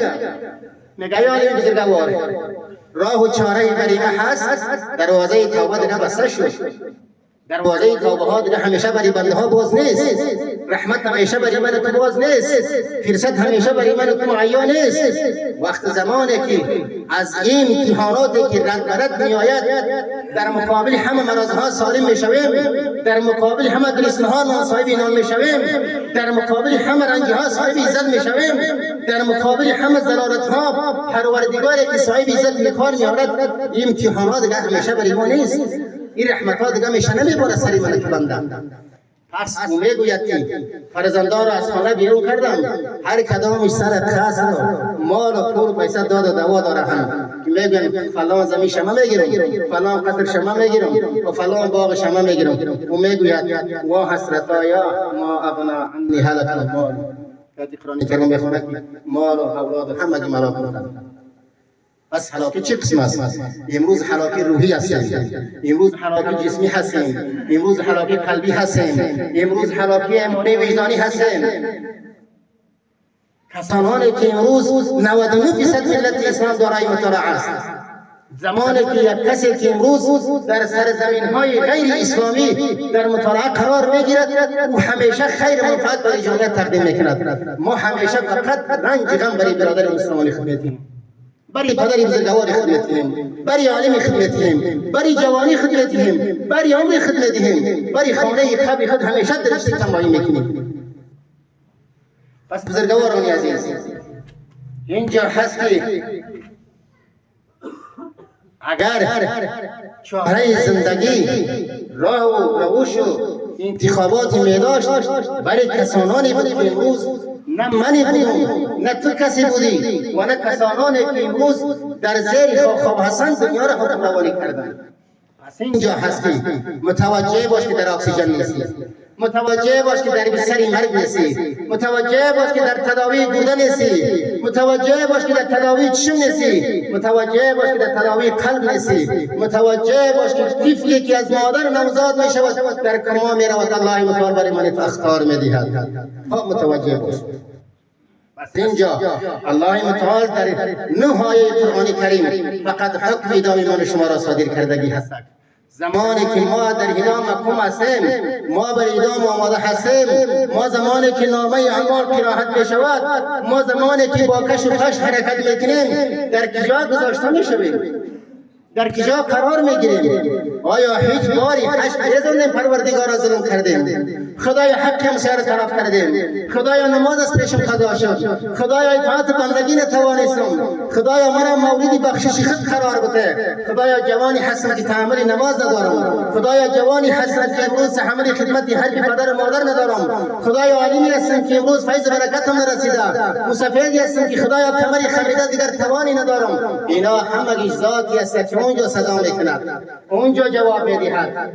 میگه یا عالم بزرگوار راه و چاره برای ما هست، دروازه توبه دیگه بسته شد، دروازه توبه ها دیگه همیشه برای بنده ها باز نیست. رحمت همیشه برای من تو باز نیست. فرصت همیشه برای من تو معین نیست. وقت زمانی که از این امتحاناتی که رد برد میآید در مقابل همه مرضها سالم میشویم، در مقابل همه گرسنه‌ها صاحب نان میشویم، در مقابل همه رنجها صاحب عزت میشویم، در مقابل همه ضلالتها پروردگاری که صاحب عزت به کار میآورد. این امتحانات دیگه همیشه برای ما نیست. این رحمت‌ها دیگه میشه نمیباره سری من که بنده. پس او میگوید که فرزندان را از خانه بیرون کردم، هر کدامش سر خاص مال و پول پیسه داد و دوا داره هم که میگن فلان زمین شما میگیرم، فلان قصر شما میگیرم و فلان باغ شما میگیرم. او میگوید وا حسرتایا ما اغنا عنی هلک المال. قرآن کریم میخونه مال و اولاد همه ملاک میکنند. بس حلاکی چه قسم است؟ امروز حلاکی روحی هستیم، امروز حلاکی جسمی هستیم، امروز حلاکی قلبی هستیم، امروز حلاکی ایمانی وجدانی هستیم. کسانی که امروز 99% ملت اسلام دارای مطالعه است. زمانی که یک کسی که امروز در سرزمین‌های غیر اسلامی در مطالعه قرار میگیرد او همیشه خیر و منفعت برای جامعه تقدیم میکند. ما همیشه فقط رنج غم برای برادر مسلمانی خدمتیم، برای پدری بزرگوار خدمتیم، برای عالم خدمتیم، برای جوانی خدمتیم، برای عمر خدمتیم، برای خانه قبل خود همیشه درشتی تنبایی میکنیم. پس بزرگواران عزیز، اینجا هست که اگر چهره زندگی راه و روش و انتخابات می داشت برای کسانانی بود که امروز نه منی بودم نه تو کسی بودی و نه کسانانی که امروز در زیر خواب حسن دنیا را حکم روانی کردن. پس اینجا هست که متوجه باش که در اکسیژن نیستی، متوجه باش که در بستر مرگ نیستی، متوجه باش که در تداوی گرده نیستی، متوجه باش که در تداوی چشم نیستی، متوجه باش که در تداوی قلب نیستی، متوجه باش که طفلی که از مادر نوزاد می شود در کما می رود الله متعال برای من اختار می دهد. متوجه باش. پس اینجا الله متعال در 9 آیه قرآن کریم فقط حکم ادام من شما را صادر کردگی هست. زمانی که ما در ادام محکوم هستیم، ما بر ادام آماده هستیم، ما زمانی که نامه اعمال قرائت می شود، ما زمانی که با کش و خش حرکت میکنیم در کجا گذاشته می شویم، در کجا قرار میگیریم؟ آیا هیچ باری عشق نزدیم پروردگار را ظلم کردیم؟ خدای حق همسر طرف کردیم، خدایا نماز از پیشم قضا شد، خدایا اطاعت بندگی نتوانستم، خدایا مرا مورد بخشش خود قرار بده، خدایا جوانی هستم که تحمل نماز ندارم، خدایا جوانی هستم که امروز تحمل خدمت هر پدر و مادر ندارم، خدایا عالمی هستم که امروز فیض برکتم نرسیده، مسافری هستم که خدایا کمری خمیده دیگر توانی ندارم. اینا همه ذاتی است که اونجا صدا میکند، اونجا جواب میدهد،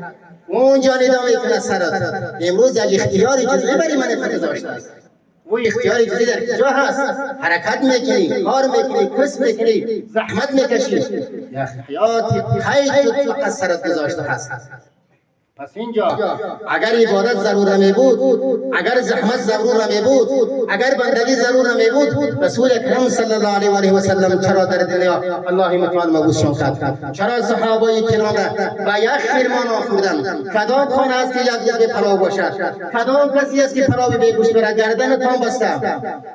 اونجا ندا میکند سرت. امروز یک اختیاری جزئی برای من گذاشته است. و اختیاری جزئی در کجا هست؟ حرکت میکنی، کار میکنی، کسب میکنی، زحمت میکشی، یا حیات قید فقط سرت گذاشته هست. پس اینجا اگر عبادت ضرور می بود، اگر زحمت ضرور می بود، اگر بندگی ضرور می بود، رسول اکرم صلی الله علیه و آله و سلم چرا در دنیا الله متعال مبعوث کرد؟ چرا صحابه کرام با یک فرمان آوردند؟ کدام خانه است که یک پلاو باشد؟ کدام کسی است که پلاو به گوش بره گردن تام بسته؟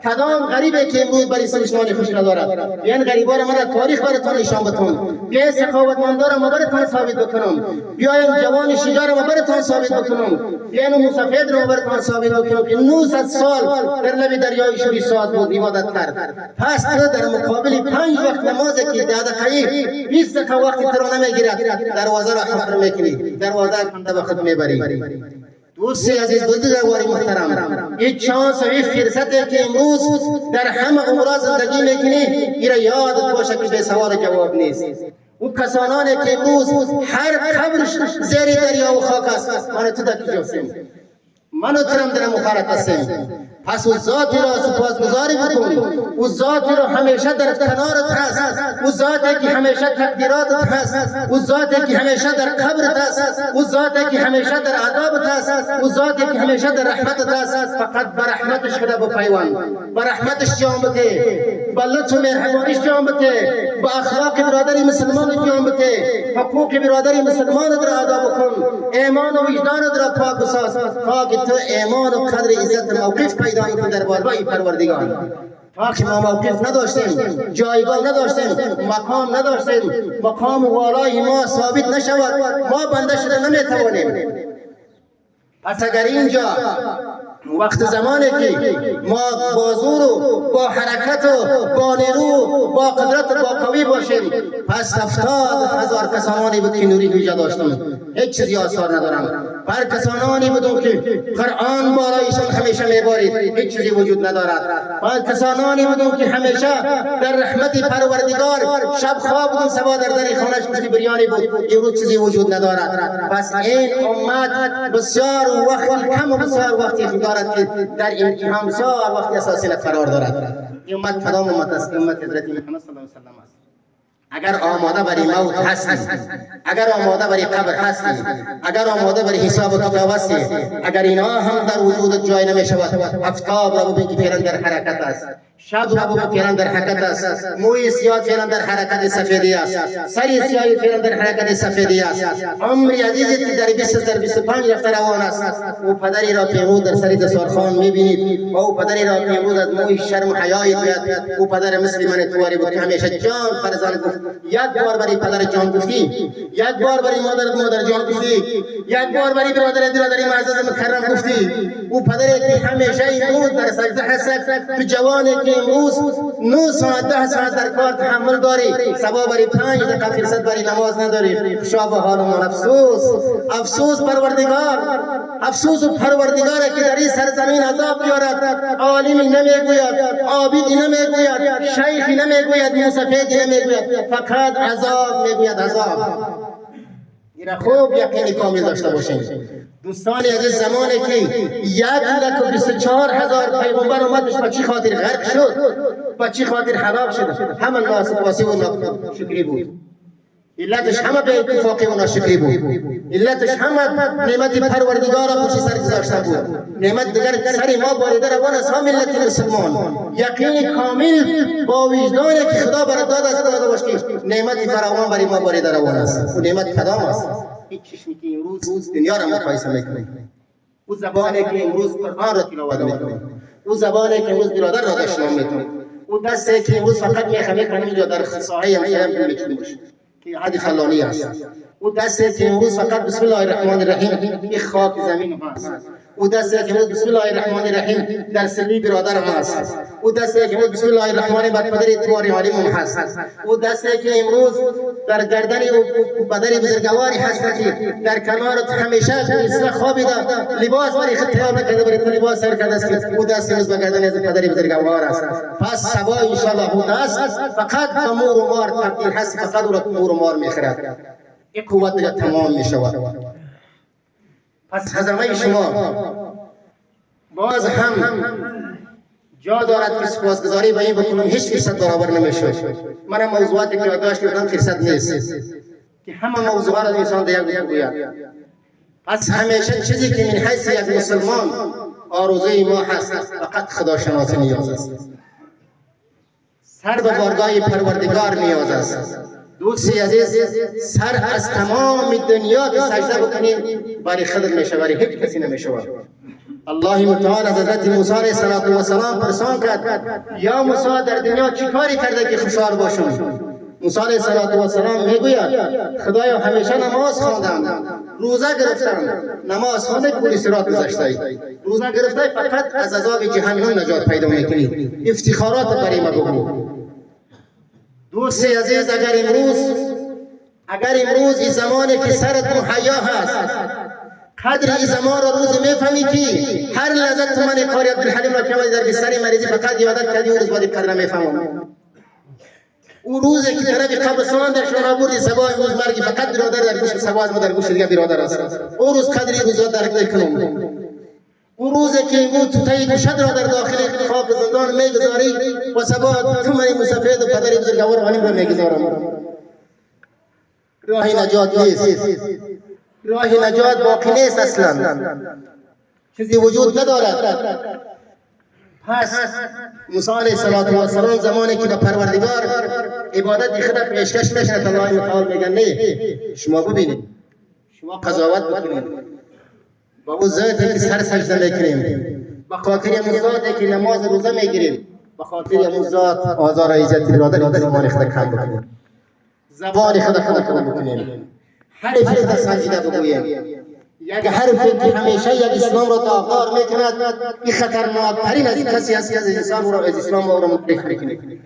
کدام غریبی که امروز برای سلسله خوش ندارد؟ بیان غریبان من تاریخ براتون نشان بدم، بیان سخاوتمندان ما براتون ثابت بکنم، بیاین جوان شجاع ما براتون ثابت بکنم، بیان مسافر رو براتون ثابت بکنم که 900 سال در لب دریای شوری ساد بود عبادت کرد. پس در مقابل 5 وقت نمازی که 10 دقیقه 20 دقیقه وقت تو نمیگیرد، دروازه را حفر میکنی، دروازه کنده به خود میبری. دوستی عزیز بزرگواری محترم، این چانس و این فرصتی که امروز در همه امور زندگی میکنی ایرا یادت باشه که به سوال جواب نیست. او کسانانی که امروز هر قبرش زیر دریا و خاک است، من تو در کجا هستیم؟ من و ترم در مخالط هستیم. پس او ذاتی را سپاسگزاری بکن، او ذاتی را همیشه در کنارت هست، او ذاتی که همیشه تقدیراتت هست، او ذاتی که همیشه در قبرت هست، او ذاتی که همیشه در عذابت هست، او ذاتی که همیشه در رحمتت هست. فقط به رحمتش خدا بپیوند، به رحمتش جان بده، به لطف و مهربانیش جان بده، با اخلاق برادری مسلمان قیام بده، حقوق برادری مسلمان را ادا بکن، ایمان و وجدان را پاک بساز تا که تو ایمان و قدر عزت موقف پیدا کنی در بارگاه پروردگار. تا که ما موقف نداشتیم، جایگاه نداشتیم، مقام نداشتیم، مقام والای ما ثابت نشود، ما بنده شده نمیتوانیم. پس اگر اینجا وقت زمانی که ما با زور و با حرکت و با نیرو با قدرت و با قوی باشیم، پس 70,000 کسانی بود که نوری حجه داشتیم، هیچ چیزی آثار ندارم. پر کسانی بودم که قرآن بالایشان همیشه میبارید، هیچ چیزی وجود ندارد. پر کسانی بودم که همیشه در رحمت پروردگار شب خواب بودم، سبا در خانهش گوشت بریانی بود، امروز چیزی وجود ندارد. پس این امت بسیار وقت کم و بسیار وقتی دارد که در امتحان بسیار وقتی اساسی قرار دارد. این امت کدام امت است؟ امت حضرت محمد صلی الله علیه و سلم است. اگر آماده برای موت هستی، اگر آماده برای قبر هستی، اگر آماده برای حساب و کتاب هستی، اگر اینا هم در وجود جای نمی شود، افتاب را ببین که فعلا در حرکت است، شب را ببین فعلا در حرکت است، موی سیاه فعلا در حرکت سفیدی است، سری سیاهی فعلا در حرکت سفیدی است. عمری عزیزی که در 20 در 25 رفته روان است، او پدری را پیمود در سری دستارخوان میبینید، او پدری را پیمود از موی شرم و حیایی بیاد. او پدر مثل من تواری بود که همیشه جان فرزند گفت. یک بار برای پدر جان گفتی، یک بار برای مادر جان گفتی، یک بار برای برادری معزز مکرم گفتی. او پدری که همیشه امروز در سجده هست، تو جوانی که امروز 9 ساعت 10 ساعت در کار تحمل داری، سبا برای 5 دقیقه فرصت برای نماز نداری. شاب حال ما افسوس، افسوس پروردگار، افسوس پروردگار که در این سرزمین عذاب بیارد. عالمی نمیگوید، عابدی نمیگوید، شیخی نمیگوید، مصفیدی نمیگوید، فقط عذاب میگوید. عذاب این خوب یقینی کامل داشته باشیم. دوستان عزیز، زمانی که 1,24,000 پیغمبر اومدش با چی خاطر غرق شد، با چی خاطر هلاک شد؟ همه ناسپاسی و ناشکری بود. علتش همه به اتفاقی و ناشکری بود. علتش همه نعمت پروردگار را پشت سر گذاشته بود. نعمت دیگر سر ما باریده روان است. ها ملت مسلمان، یقین کامل با وجدانی که خدا برات داده است داده باش که نعمت فراوان برای ما باریده روان است. او نعمت کدام است؟ هیچ چشمی که امروز دنیا را مقایسه میکنه، او زبانی که امروز قرآن را تلاوت میکنه، او زبانی که امروز برادر را دشنام میکنه، او دستی که امروز فقط میخمه کنیم یا در ساحه همسایه میکنه که حد فلانی است. او دستی که امروز فقط بسم الله الرحمن الرحیم این خاک زمین هست. او دستی که امروز بسم الله الرحمن الرحیم در سلی برادر ما است. او دستی که امروز بسم الله الرحمن بر پدر اتواری عالم هست. او دستی که امروز در گردن پدر بزرگواری هست که در کنارت همیشه اسم خوابیده، لباس برای خود تیار نکرده، برای تو لباس سر کرده است. او دست امروز به گردن از پدر بزرگوار است. پس سبا ان شاء الله او دست فقط به مور و مار تبدیل هست، فقط او را مور و مار میخرد. این قوت دیگر تمام می شود. پس حضرمه شما باز هم جا دارد که سپاسگزاری به این بکنم، هیچ فرصت برابر نمیشه. من موضوعاتی که یادداشت کردم فرصت نیست که همه موضوعات را انسان دیگر بگوید. پس همیشه چیزی که من حیث یک مسلمان آرزوی ما هست فقط خداشناسی نیاز است، سر به بارگاه پروردگار نیاز است. دوستی عزیز، سر از تمام دنیا که سجده بکنیم برای خود میشه، برای هیچ کسی نمیشه. الله متعال از حضرت موسی علیه السلام پرسان کرد یا موسی در دنیا چی کاری کرده که خوشحال باشم؟ موسی علیه السلام میگوید خدایا همیشه نماز خواندم، روزه گرفتم، نماز خوانده پول صراط گذشته، روزه گرفته فقط از عذاب جهنم نجات پیدا میکنی. افتخارات برای ما بگو. دوستی عزیز، اگر امروز این زمانی که سرت محیا هست قدر این زمان را روز میفهمی که هر لحظه تو من قاری عبدالحلیم را که در بستر مریضی فقط یادت کردی، اون روز باید قدر میفهمم. اون روزی که طرف قبرستان در شما بردی سبا امروز مرگی فقط برادر در گوش سبا از ما در گوش دیگه برادر است. اون روز قدری روز درک نکنم. اون روزی که امروز تو تایی گوشت را در داخل خاک زندان میگذاری و سبا تو من مسافر و پدر بزرگوار غنیم را میگذارم. راهی نجات نیست، راهی نجات باقی نیست، اصلا چیزی وجود ندارد. هست. موسی علیه السلام زمانی که به پروردگار عبادت خدا پیشکش میکنه، الله متعال میگن نه شما ببینید، شما قضاوت بکنید با اون ذاتی که سر سجده میکنیم، به خاطر اون ذاتی که نماز روزه میگیریم، به خاطر اون ذات آزار و عزت برادر زبان خدا کم بکنیم، زبان خدا کم بکنیم، حرف خدا سجده بگوییم. یک حرفی که همیشه یک اسلام را داغدار میکند، این خطرناکترین از کسی است که از انسان را از اسلام را منحرف میکند.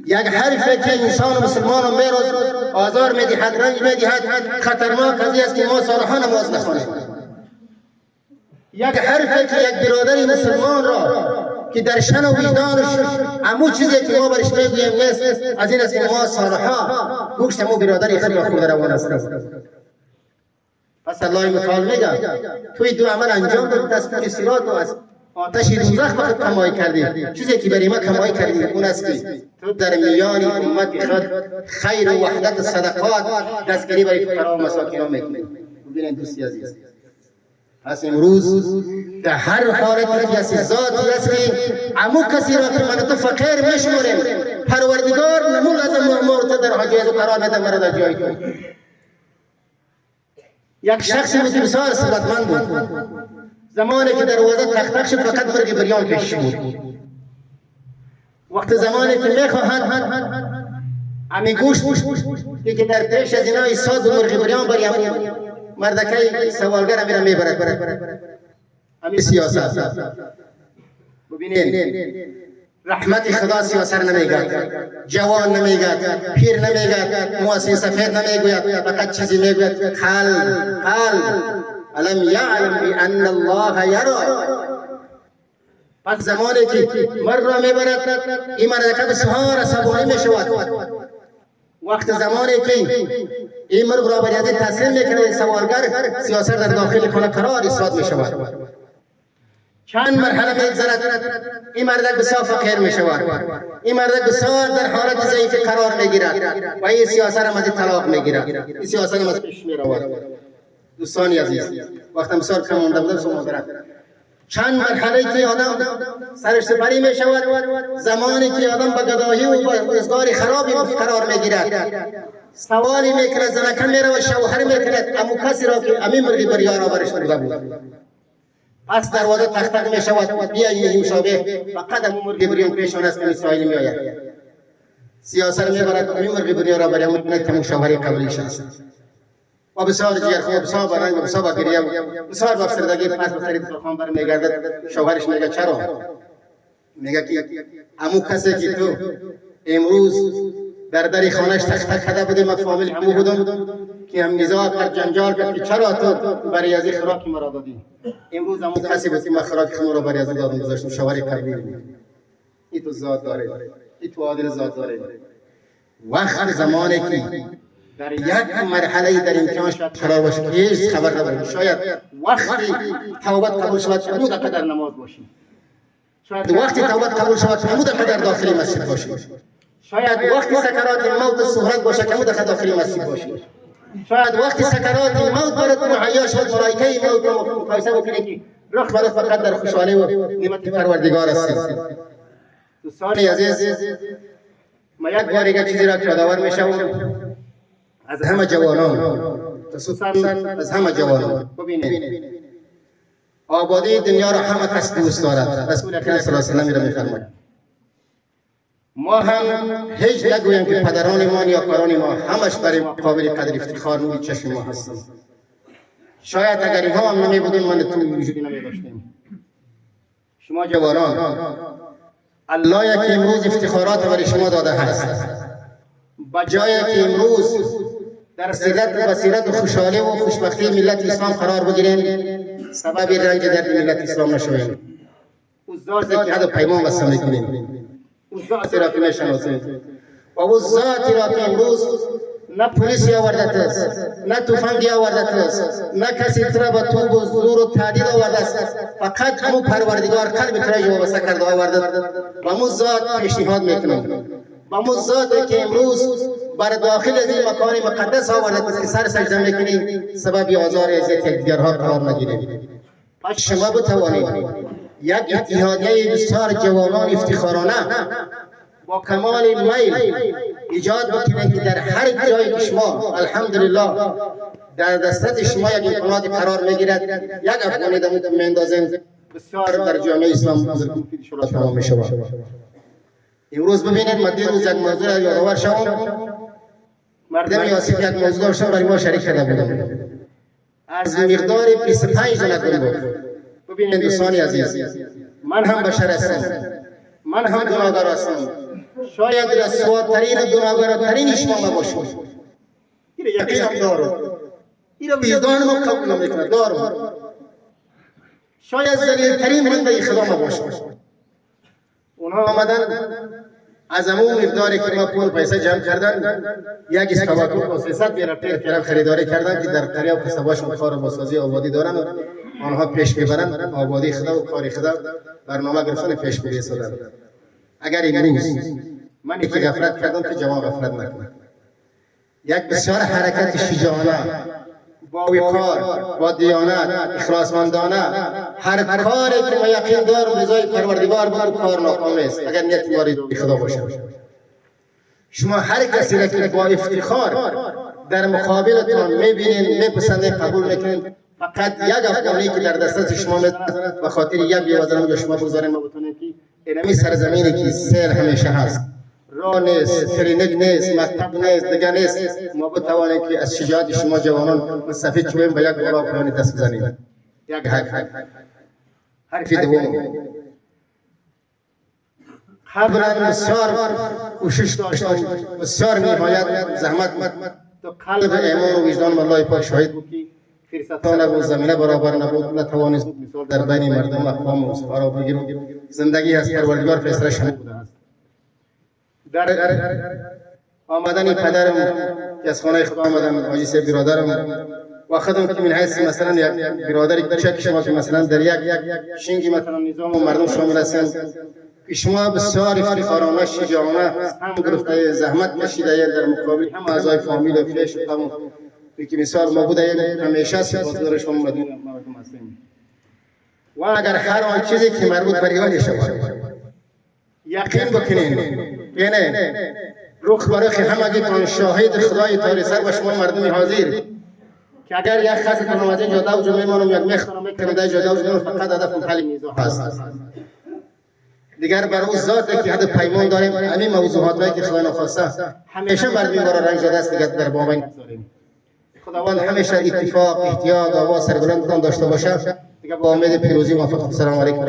یک حرفی که انسان مسلمان را میراز آزار میدهد، رنج میدهد، خطرناک از است که ما سالها نماز نخوانیم. یک حرفی که یک برادر مسلمان را که در شن و وجدانش همون چیزی که ما برش میگوییم نیست، از این است که ما سالها گوشت مو برادر خود را خود روان هستیم. پس الله متعال میگه توی دو عمل انجام داد، دستور صراط و از آتش دوزخ به خود کمایی کردی. چیزی که برای ما کمایی کردی اون است که تو در میان امت خود خیر و وحدت صدقات دستگیری برای فقرا و مساکین را میکنی. ببینید دوستی عزیز، پس امروز در هر حالتی که از ذاتی است که عمو کسی را که من تو فقیر میشمریم، پروردگار نمون از مرتد در حجیز و قرار میده مرا در جای تو. یک شخصی بود بسیار ثروتمند بود، زمانی که دروازه تق شد فقط مرغ بریان پیش بود. وقت زمانی که میخواهد امی گوشت که در پیش از اینا ایستاد و مرغ بریان بریم مردکه سوالگر امیره میبرد. امی سیاست ببینید، رحمت خدا سیاسر نمیگد، جوان نمیگد، پیر نمیگد، موسی سفید نمیگوید، فقط چیزی میگوید قلب الم یعلم بان الله یرا. پس زمانی که مرغ را میبرد این مردکه بسیار عصبانی میشود. وقت زمانی که این مرغ را بر یدی تسلیم میکنه سوالگر، سیاسر در داخل خانه قرار ایستاد میشود. چند مرحله میگذرد، این مردک بسیار فقیر میشود، این مردک بسیار در حالت ضعیف قرار میگیرد و این سیاست هم از طلاق میگیرد، این سیاست هم از پیش میرود. دوستانی عزیز، وقتم بسیار کم مانده بودم سو معذرت. چند مرحله که آدم سرش سپری میشود، زمانی که آدم به گداهی و روزگار خرابی قرار میگیرد، سوالی میکند، زنکه میرود شوهر میکند امو کسی را که امین مرغی بریار آورش بوده بود. پس دروازه تق می شود، بیایی مشابه فقط همون مرغ بریان پیشان است که اسرائیلی می آید. سیاست می برد همین مرغ بریان را برای مکنه که مشاوره قبلیش است. و بسیار جیرخو، بسیار برنگ، بسیار بگریه، بسیار بافسردگی پس بسرید سرخان بر میگردد. شوهرش میگه چرا؟ میگه که همون کسی که تو امروز در خانهش تخت کرده بودی، من فامیل همو بودم که هم نزاع کرد، جنجال کرد که چرا تو برای ازی خوراک مرا دادی. امروز همون کسی بود که من خوراک شما را برای ازی دادم گذاشتم شوهر قلبی. این تو ذات داره، این تو عادل ذات داره. وقت زمانی که در یک مرحله در امتحان قرار باشه که هیچ خبر نداریم، شاید وقتی توبت قبول شود همون قدر نماز باشیم، شاید وقتی توبت قبول شود همون قدر داخل مسجد باشیم، شاید وقتی سکرات موت صورت باشه که همون داخل مسجد باشیم، شاید وقتی سکرات موت برات مهیا شد ملائکه موت را مقایسه بکنید که رخ برات فقط در خوشحالی و نعمت پروردگار است. دوستانی عزیز، ما یک بار یک چیزی را یادآور میشم از همه جوانان، خصوصا از همه جوانان. ببینید آبادی دنیا را همه کس دوست دارد. رسول اکرم صلی الله علیه و آله میفرماید ما هم هیچ نگویم که پدران ما یا کاران ما همش برای قابل قدر افتخار نوی چشم ما هستند. شاید اگر اینها هم نمی بودن من تو وجودی نمی داشتیم. شما جوانان، الله که امروز افتخارات برای شما داده هست، بجای که امروز در بصیرت و خوشحالی و خوشبختی ملت اسلام قرار بگیرین، سبب رنج درد ملت اسلام نشوین. او ذاتی که عهد و پیمان بسته میکنین، او ذاتی را که میشناسین و او ذاتی را که امروز نه پلیسی آوردت است، نه تفنگی آوردت است، نه کسی ترا با توپ و زور و تهدید آورده است، فقط همون پروردگار قلب ترا وابسته کرده آورده و همون ذات پیشنهاد میکنم، و همون ذاتی که امروز بر داخل از این مکان مقدس آورده است که سر سجده میکنی سبب آزار عزت دیگرها قرار نگیرید. پس شما بتوانید یک اتحادیه بسیار جوانان افتخارانه با کمال میل ایجاد بکنید که در هر جایی که شما الحمدلله در دسترس شما یک امکانات قرار میگیرد، یک افغانی در میاندازین، بسیار در جامعه اسلام مفید شما تمام میشه. امروز ببینید من دیروز یک موضوع را یادآور شدم، مردم یاسف یک موضوع داشتن برای ما شریک کرده بودن از مقدار 25 نفر بود. ببینید دوستانی عزیز، من هم بشر هستم، من هم گناهگار هستم، شاید رسواترین و گناهگارترین شما باشم، این یقینم دارم، این را وجدان ما قبول نمیکنه، دارم، شاید ذلیل‌ترین بنده خدا ما باشم. اونها آمدن از همون مقداری که ما پول پیسه جمع کردن یک اسکاواکو با 300 بیرپتر کردن خریداری کردن که در قریه و قصبه‌شون کار بازسازی آبادی دارن، آنها پیش میبرن آبادی خدا و کاری خدا برنامه گرفتن پیش برسونن. اگر امروز من که غفلت کردم که جوان غفلت نکنه، یک بسیار حرکت شجاعانه با وقار، با دیانت، اخلاصمندانه، هر کاری که ما یقین دارم رضای پروردگار بود کار ناکام است اگر نیت ما خدا باشه. شما هر کسی را که با افتخار در مقابلتان میبینید، میپسندید، قبول میکنید، فقط یک افغانی که در دسترس شما میزند و خاطر یک بیوزن شما بگذارید ما بتونیم که اینمی سرزمینی که سیر همیشه هست، راه نیست، کلینیک نیست، مکتب نیست، دیگه نیست، ما بتوانیم که از شجاعت شما جوانان مستفید شویم و یک بالا پایانی دست بزنیم. یک حرف دوم، قبلا بسیار کوشش داشتم، بسیار نهایت زحمت تو قلب ایمان و وجدان الله پاک شاهد بود که فرصتان نبود، زمینه برابر نبود، نتوانست مثال در بین مردم اقوام و سفرا بگیرم. زندگی از پروردگار فیصله شما بوده است. در آمدن پدرم که از خانه خدا آمدم، حاجی صاحب برادرم و خودم که من حیث مثلا یک برادری کوچک شما که مثلا در یک شینگی مثلا نظام و مردم شامل هستند که شما بسیار افتخارانه، شجاعانه هم گرفته، زحمت کشیده در مقابل هم اعضای فامیل و پیش و تمام که مثال ما بوده، همیشه سپاسگزار شما مردم هستیم. و اگر هر آن چیزی که مربوط به ریال شما یقین بکنین، یعنی رخ برخ همگیتان شاهد خدای تاری سر و شما مردم حاضر که اگر یک خاصتون از این جدا و جدا میمانم یک میخوانم میکنم جدا و جدا فقط هدفم حل میزان هست. دیگر برای اون ذاتی که حد پیمان داریم، همین موضوعاتی که خدا نخواسته همیشه مردم را رنج داده است، دیگر در بابا نگذاریم. خداوند همیشه اتفاق، احتیاط، آواز سربلندتان داشته باشه. دیگر با امید پیروزی موفق. السلام علیکم.